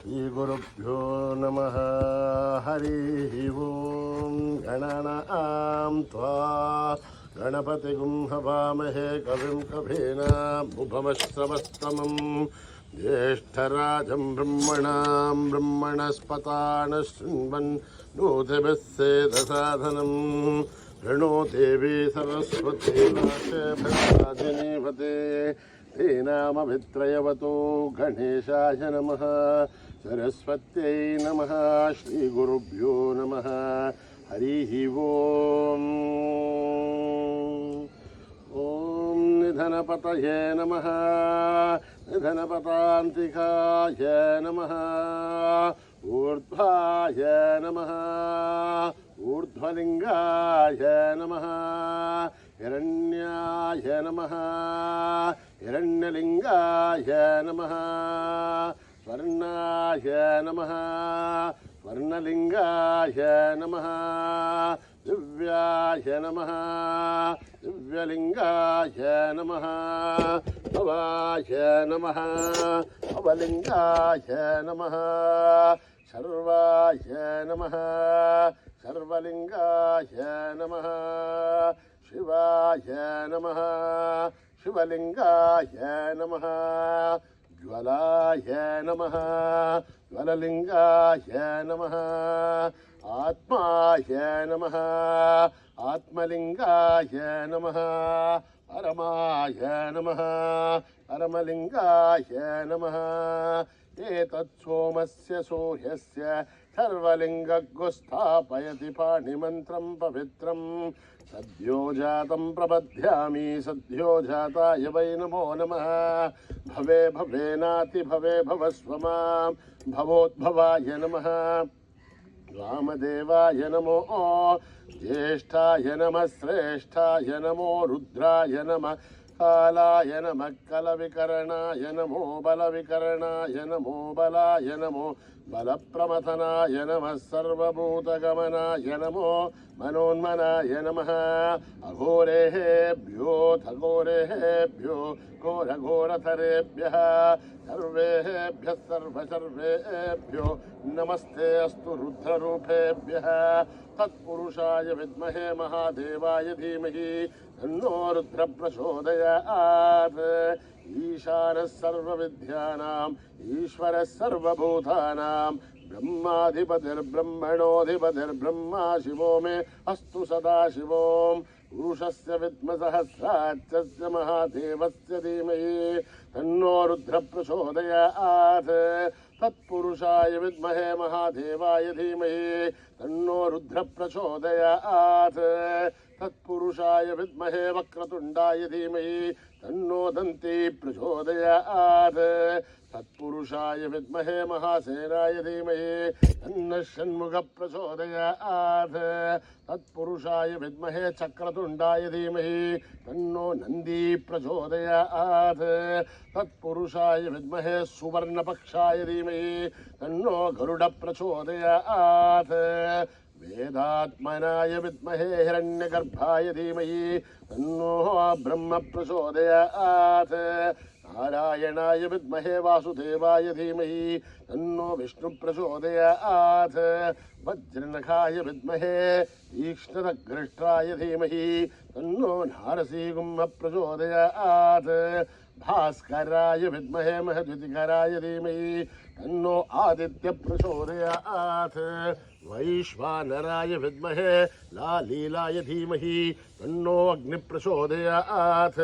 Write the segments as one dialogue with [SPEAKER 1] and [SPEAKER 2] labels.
[SPEAKER 1] श्रीगुरुभ्यो नमः। हरिः ओं। गणनां त्वा गणपतिगुं हवामहे कविं कवीनामुपमश्रवस्तमं ज्येष्ठराजं ब्रह्मणां ब्रह्मणस्पतान् शृण्वन् नोतिभिः सेदसाधनं ऋणो देवी सरस्वती नाशेभद्राजिनीवते तेनामभित्रयवतो गणेशाय नमः सरस्वत्यै नमः श्रीगुरुभ्यो नमः हरिः ओम्। ॐ निधनपतये नमः निधनपतान्तिकाय नमः ऊर्ध्वाय नमः ऊर्ध्वलिङ्गाय नमः हिरण्याय नमः हिरण्यलिङ्गाय नमः स्वर्णाय नमः स्वर्णलिङ्गाय नमः दिव्याय नमः दिव्यलिङ्गाय नमः भवाय नमः भवलिङ्गाय नमः सर्वाय नमः सर्वलिङ्गाय नमः शिवाय नमः शिवलिङ्गाय नमः ज्वलाय नमः ज्वललिङ्गाय नमः आत्माय नमः आत्मलिङ्गाय नमः परमाय नमः परमलिङ्गाय नमः एतत् सोमस्य सूर्यस्य सर्वलिङ्गगो स्थापयति पाणिमन्त्रं पवित्रं सद्यो जातं प्रपद्यामि सद्यो जाताय वै नमो नमः भवे भवेनाति भवे भवस्व मां भवोद्भवाय नमः वामदेवाय नमो ज्येष्ठाय नमः श्रेष्ठाय नमो रुद्राय नमः कालाय नमः कलविकरणाय नमो बलविकरणाय नमो बलाय नमो बलप्रमथनाय नमः सर्वभूतगमनाय नमो मनोन्मनाय नमः अघोरेभ्यो थघोरेभ्यो घोरघोरथरेभ्यः सर्वेभ्यः सर्वेभ्यो नमस्ते अस्तु रुद्ररूपेभ्यः तत्पुरुषाय विद्महे महादेवाय धीमहि तन्नो रुद्र प्रचोदयात् ईशानः सर्वविद्यानाम् ईश्वरः सर्वभूतानां ब्रह्माधिपतिर्ब्रह्मणोऽधिपतिर्ब्रह्मा शिवो मे अस्तु सदा शिवोम् पुरुषस्य विद्मसहस्राक्षस्य महादेवस्य धीमहि तन्नो रुद्र प्रचोदयात् तत्पुरुषाय विद्महे महादेवाय धीमहि तन्नो रुद्र प्रचोदयात् तत्पुरुषाय विद्महे वक्रतुण्डाय धीमहि तन्नो दन्ती प्रचोदयात् तत्पुरुषाय विद्महे महासेनाय धीमहि तन्नः षण्मुखः प्रचोदयात् तत्पुरुषाय विद्महे चक्रतुण्डाय धीमहि तन्नो नन्दी प्रचोदयात् तत्पुरुषाय विद्महे सुवर्णपक्षाय धीमहि तन्नो गरुड प्रचोदयात् वेदात्मनाय विद्महे हिरण्यगर्भाय धीमहि तन्नो ब्रह्म प्रचोदयात् नारायणाय विद्महे वासुदेवाय धीमहि तन्नो विष्णु प्रचोदयात् वज्रनखाय विद्महे तीक्ष्णदग्रष्ट्राय धीमहि तन्नो नारसिंह प्रचोदयात् भास्कराय विद्महे महद्युतिकराय धीमहि तन्नो आदित्य प्रचोदयात् वैश्वानराय विद्महे लालीलाय धीमहि तन्नो अग्नि प्रचोदयात्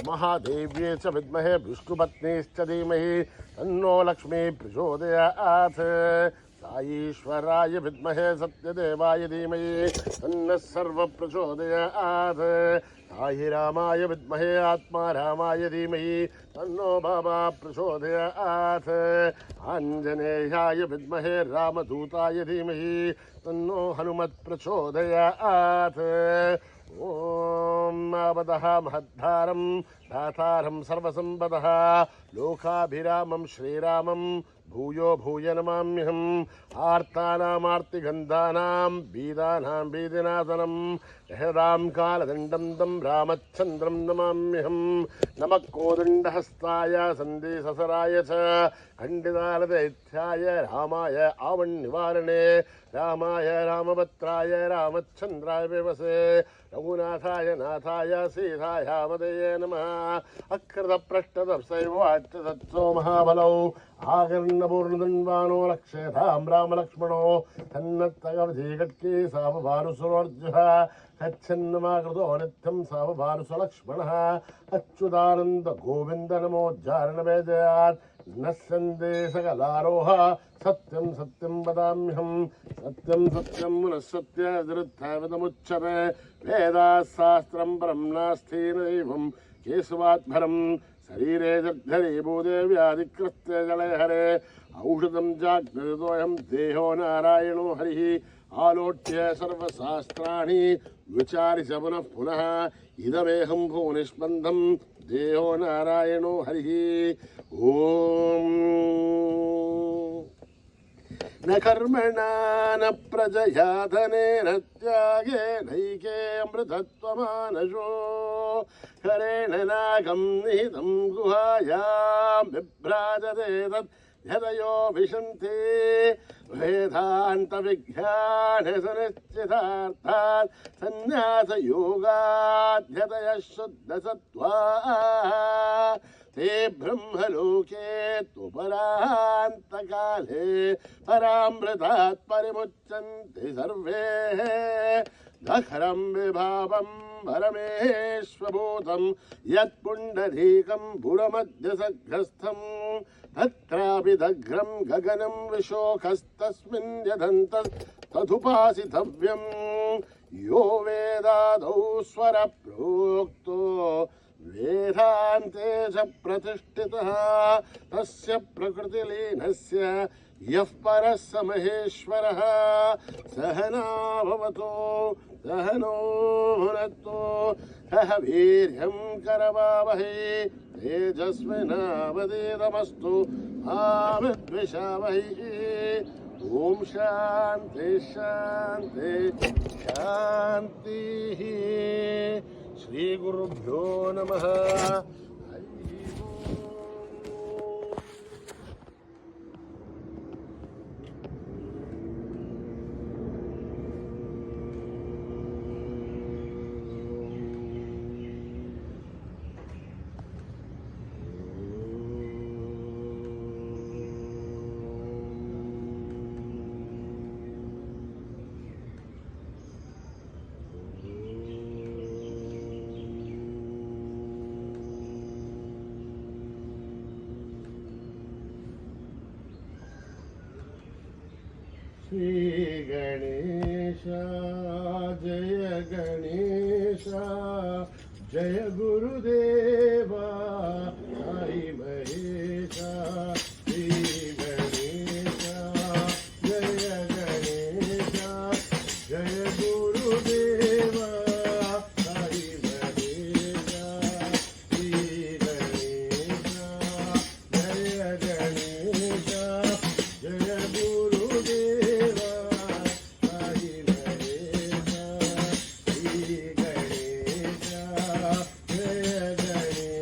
[SPEAKER 1] महादेव्ये च विद्महे विष्णुपत्नीश्च धीमहि तन्नो लक्ष्मी प्रचोदयात् साईश्वराय विद्महे सत्यदेवाय धीमहि तन्नः सर्व प्रचोदयात् साईरामाय विद्महे आत्मारामाय धीमहि तन्नो बाबा प्रचोदयात् आञ्जनेयाय विद्महे रामदूताय धीमहि तन्नो हनुमत् प्रचोदयात् ॐ आवदः महद्धारं दातारं सर्वसम्पदः लोकाभिरामं श्रीरामं भूयो भूय नमाम्यहम् आर्तानामार्तिगन्धानां बीदानां बीदिनाशनं जहदां कालदण्डं तं रामचन्द्रं नमाम्यहम् नमः कोदण्डहस्ताय सन्धिससराय च खण्डितालदैत्याय रामाय आवन्निवारणे रामाय रामभद्राय रामचन्द्राय विवसे रघुनाथाय नाथाय सीताय वदये नमः अकृतपृष्ठतप्सैवाच्यतत्सो महाबलौ आकर्णपूर्णदण्डवानो लक्ष्यतां रामलक्ष्मणो तन्नत्तगवधीकट्की सावभानुसुरोर्जुः तच्छन्नमाकृतो नित्यं सावभानुसलक्ष्मणः अच्युतानन्द गोविन्द नमोज्जारणवेजयात् नश्यन्ते सकलारोह सत्यं सत्यं वदाम्यहं सत्यं सत्यं पुनः सत्यविरुद्धमुच्यते वेदाशास्त्रं परं नास्ति नैवं केशवात्भरं शरीरे जर्धरीभूते व्याधिकृत्य जलहरे औषधं जाग्रतोऽयं देहो नारायणो हरिः आलोट्य सर्वशास्त्राणि विचार्य च पुनः पुनः इदमेहं भुवनिष्पन्दं देहो नारायणो हरिः ॐ न कर्मणा न प्रजया धनेन त्यागेनैके अमृतत्वमानशो हरेण नागं निहितं गुहायां बिभ्राजते तत् हृदयो विशन्ति वेदान्तविज्ञानसनिश्चितार्थात् सन्न्यासयोगाध्यतयः शुद्धसत्त्वा ते ब्रह्मलोके त्वपरान्तकाले परामृतात् परिमुच्यन्ते सर्वे दखरं विभावं परमेश्वभूतं यत्पुण्डरीकं पुरमध्यसग्रस्थं तत्रापि दग्रं गगनं विशोकस्तस्मिन् यदन्तस्तदुपासितव्यं यो वेदादौ स्वरप्रोक्तो वेदान्ते च प्रतिष्ठितः तस्य प्रकृतिलीनस्य यः परः स महेश्वरः सहना भवतु सहनो भुनक्तु सह वीर्यं करवावहै तेजस्विनावधीतमस्तु मा विद्विषावहै ॐ शान्ति शान्ति शान्तिः श्री गुरुभ्यो नमः श्री गणेश जय गणेश जय गुरुदेव साई महेश श्री गणेश जय गणेश जय गुरुदेव साई महेश श्री गणेश जय गणेश जय गुरुदेव जय गणेश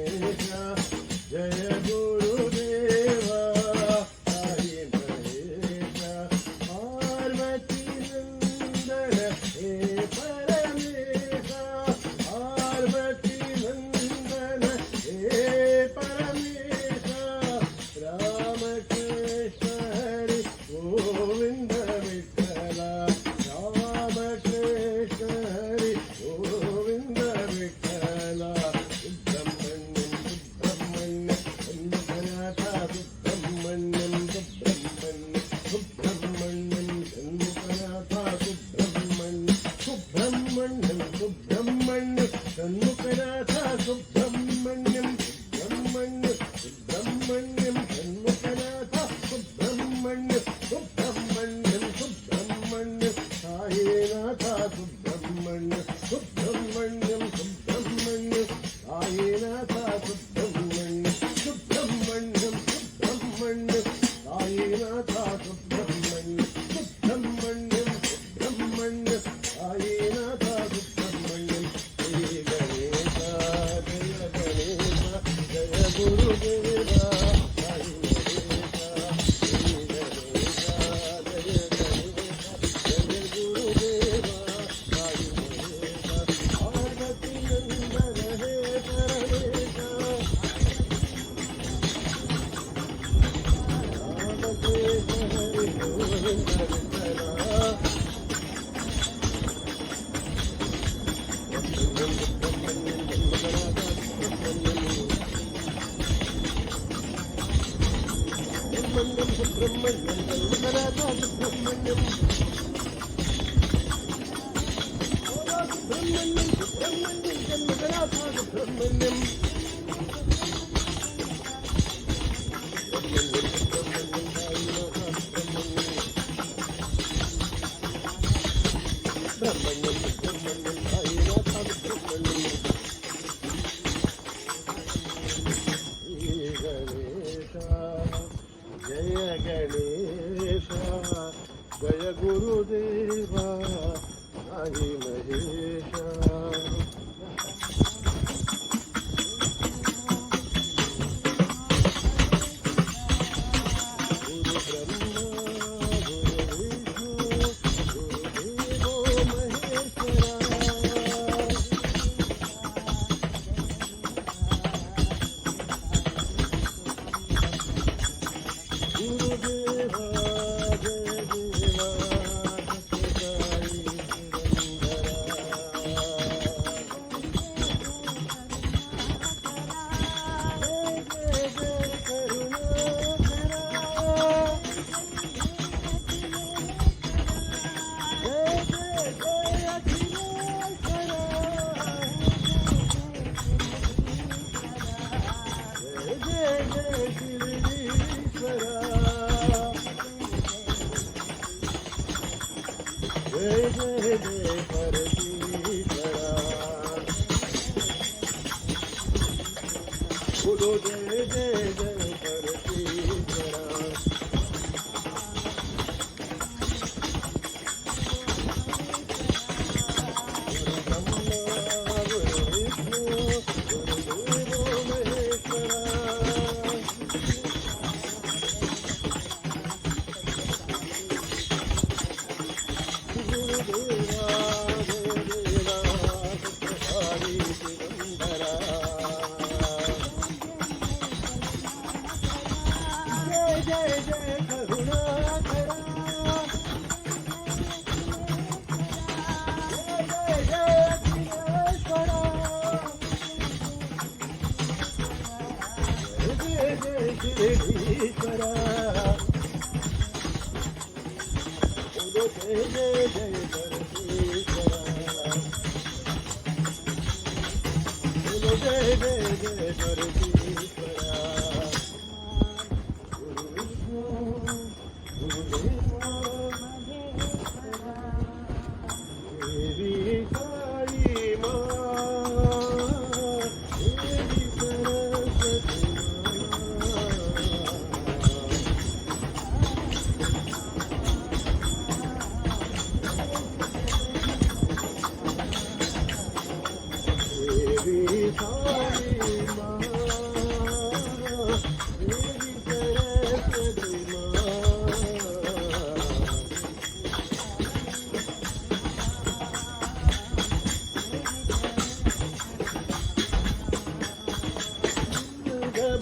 [SPEAKER 1] साईनाथा सुब्रह्मण्य सुब्रह्मण्यम सुब्रह्मण्य साईनाथा सुब्रह्मण्यम श्री गणेशा जय गणेशा जय गुरुदेवा साई गणेशा श्री गणेशा जय गणेशा जय गुरुदेवा साई गणेशा पार्वती नंदन हे परमेशा जय गणेशा जय गुरुदेवा साई महेशा जय जय जय परमेश्वरा बोलो जय जय जय परमेश्वरा ब्रह्मा गुरु विष्णु गुरुदेवो महेश्वरा जय जय करुणाकरा जय जय अखिलेश्वरा जय जय शिरीश्वरा बोलो जय जय जय परमेश्वरा बोलो जय जय जय परमेश्वरा देवी साई माँ देवी सरस्वती देवी साई माँ देवी सरस्वती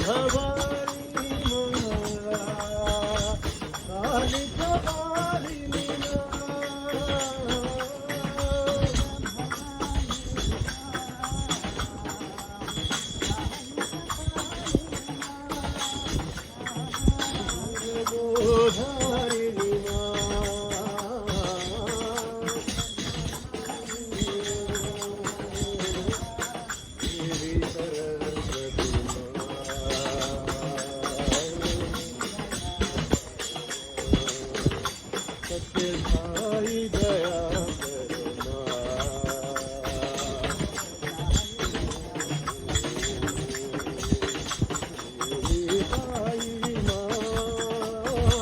[SPEAKER 1] भवानी काली कपालिनी गोधारिणी देवी सरस्वती सत्य साई दया करमा साई माँ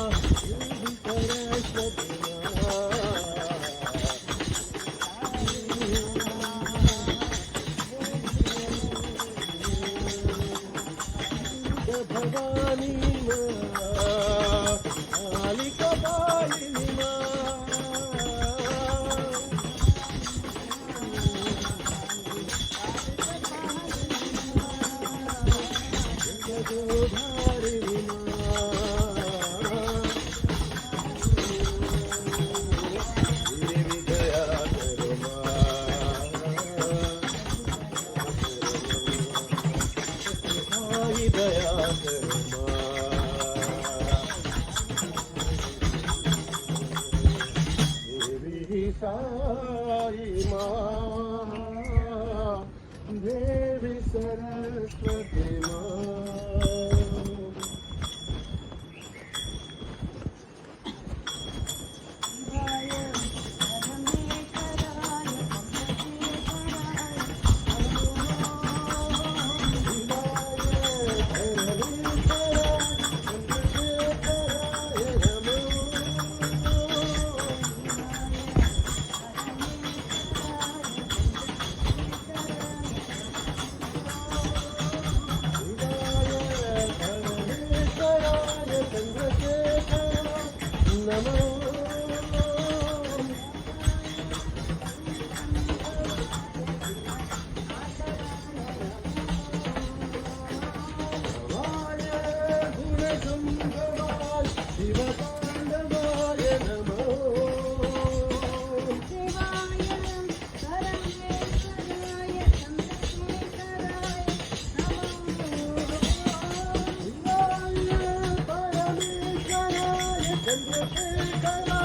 [SPEAKER 1] चंद्रशेखरा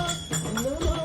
[SPEAKER 1] नमो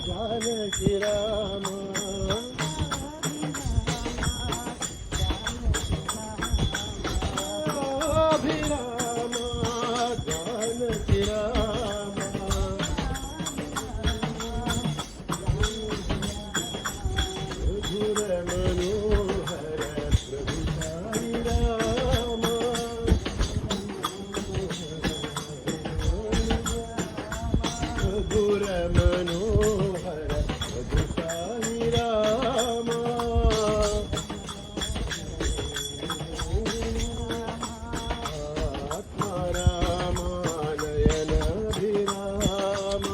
[SPEAKER 1] जानकी राम अभिराम जानकी राम मधुर मनोहर प्रभु साई राम मधुर मनोहर प्रभु साई राम आत्मा राम नयन अभिराम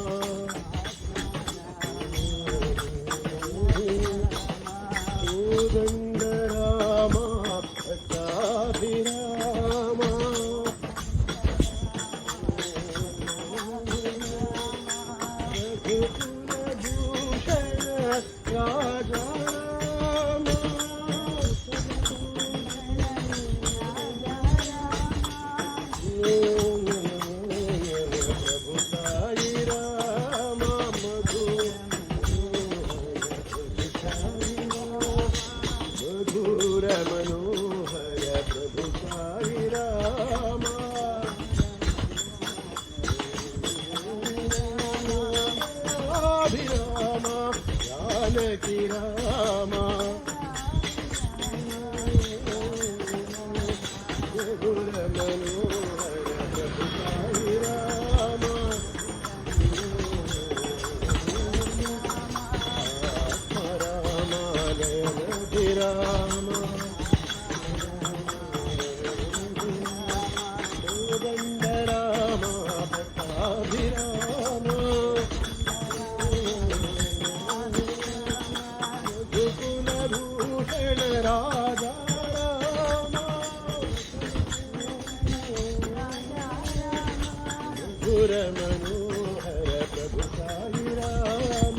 [SPEAKER 1] उदंड राम भट्टाभिराम रघुकुलभूषण राजा राम प्रभु साई राम मधुर मनोहर प्रभु साई राम अभिराम जानकी राम मधुर मनोहर प्रभु साई राम आत्मा राम नयन अभिराम उदंड राम भट्टाभिराम रघुकुलभूषण राजा राम मधुर मनोहर प्रभु साई राम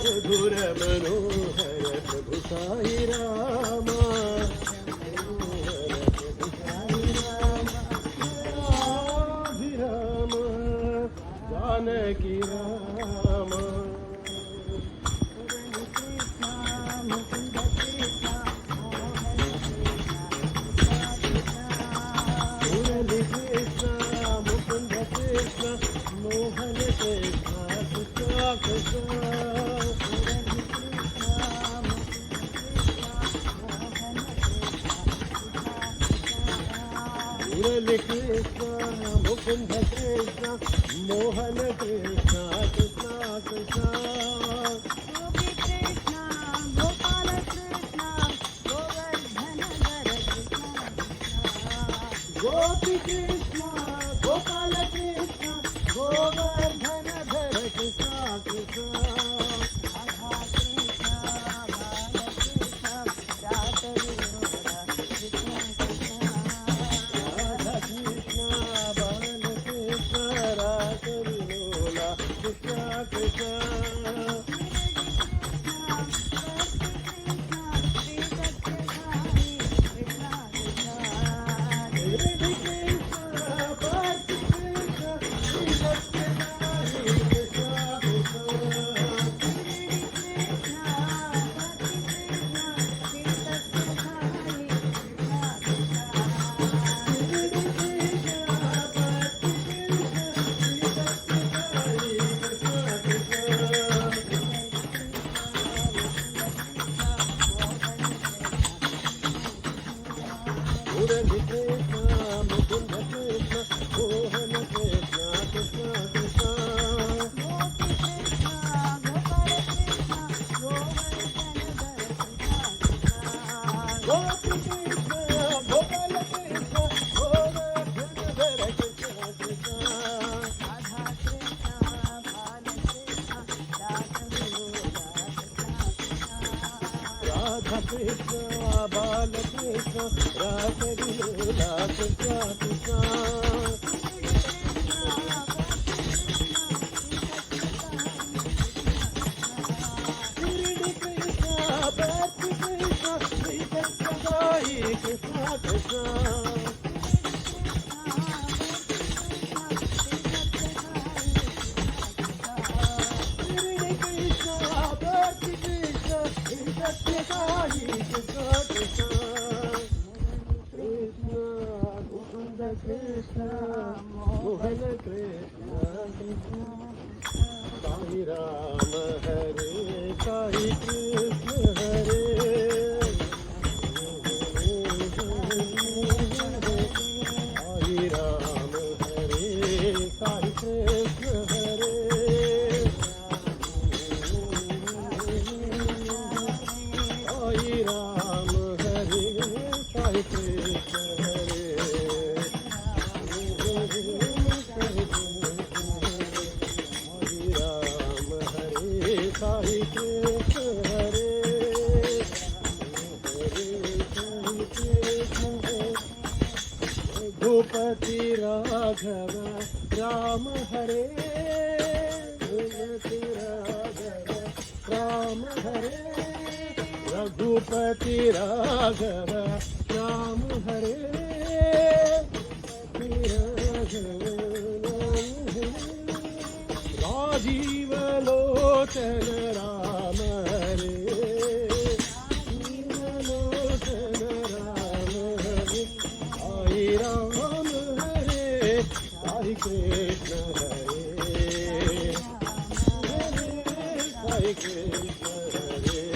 [SPEAKER 1] मधुर मनोहर प्रभु साई राम अभिराम जानकी राम मुरली कृष्ण मुकुंद कृष्ण मोहन कृष्ण कृष्ण कृष्ण मुरली कृष्ण मुकुंद कृष्ण मोहन कृष्ण कृष्ण कृष्ण
[SPEAKER 2] गोपी कृष्ण गोपाल कृष्ण गोवर्धन
[SPEAKER 1] गोपी कृष्ण गोपाल कृष्ण गोवर्धन धर कृष्ण कृष्ण
[SPEAKER 2] राधा कृष्ण बालकृष्ण रास विनोदा कृष्ण कृष्ण
[SPEAKER 1] राधा कृष्ण बाल कृष्ण रास विनोदा Krishna Krishna Hare Krishna, Bhakti Krishna, Krishna Hare Krishna, Krishna Hare Krishna, Bhakti Krishna, Krishna Hare Krishna, Krishna Murali Krishna, Mukunda Krishna, Mohan Krishna, Krishna Krishna. Gopi Krishna, Gopal Krishna, Govardhan Dhara Krishna Krishna. Radha Krishna, Bala Krishna, Rasa Leela Krishna Krishna. Shirdi Krishna, Bhakti Krishna, Sri Satyasai Krishna Krishna. Shirdi Krishna, Bhakti Krishna, Sri Satyasai Krishna Krishna. Krishna, Mukunda Krishna, Mohan Krishna, Sai Ram Hare, Sai Krishna Hare. Sai Ram Hare, Sai Krishna Hare. Sai Ram Hare, Sai Krishna Hare. Ram Hare Sai Krishna Hare Ragupati Raghava Ram Hare Ragupati Raghava Ram Hare Ragupati Raghava Ram Hare Rajiv Lochana Ram Hare Rajiv Lochana Ram Hare Sai Ram Hare Sai Krishna Hare Sai Krishna Hare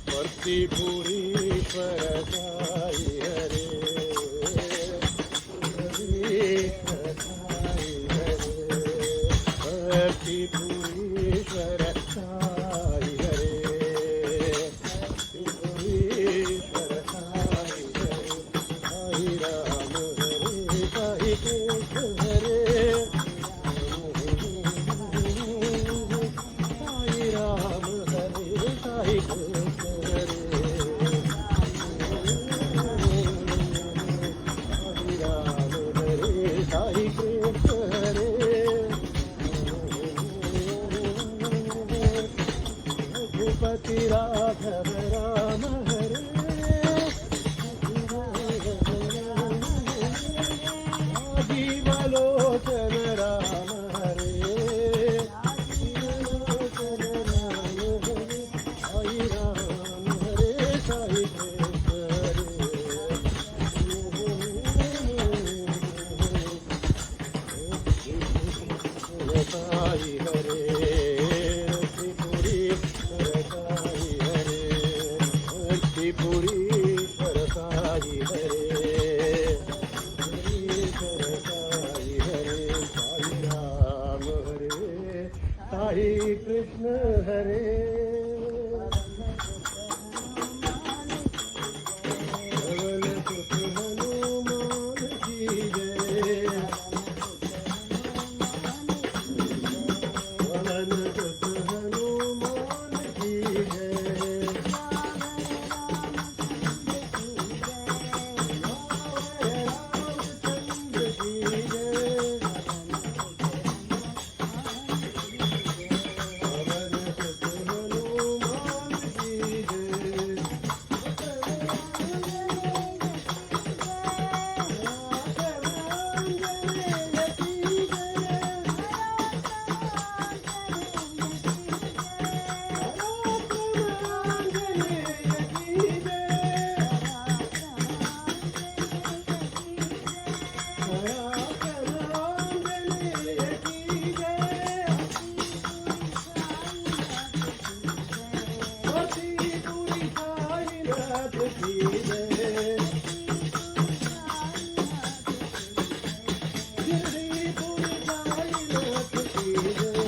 [SPEAKER 1] Bhakti Purishwara Sai Hare Bhakti Purishwara Sai Hare Purishwara Sai Hare Sai Ram Hare Sai Krishna Hare Sai Ram Hare Sai Krishna Hare Sai Krishna Hare Ragupati Raghava Ram Hare Rajiv Lochana Ram Hare Sai Ram Hare Sai Krishna Hare Sai Hare Purishwar Sai Hare Purishwar Sai Hare Sai Ram Hare Sai Krishna Hare Pavan Sut Hanuman नाथ की जय शिर्डीपुर साईनाथ की जय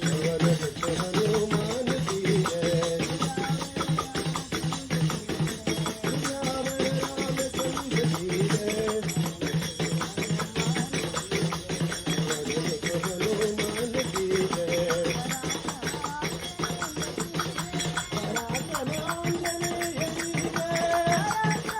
[SPEAKER 1] पवन सुत हनुमान की जय सियावर रामचंद्र की जय पवन सुत हनुमान की जय पराक्रमांजनेय की जय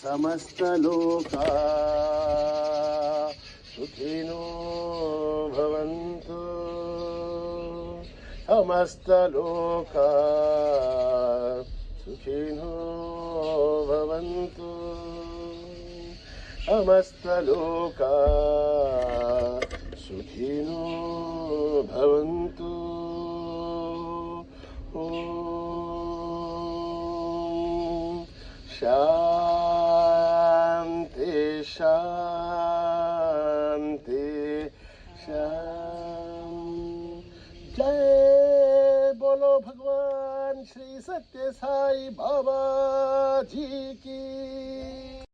[SPEAKER 1] समस्त लोका सुखिनो भवन्तु समस्त लोका सुखिनो भवन्तु समस्त लोका सुखिनो भवन्तु ॐ शांति शांति शांति जय बोलो भगवान श्री सत्य साई बाबा जी की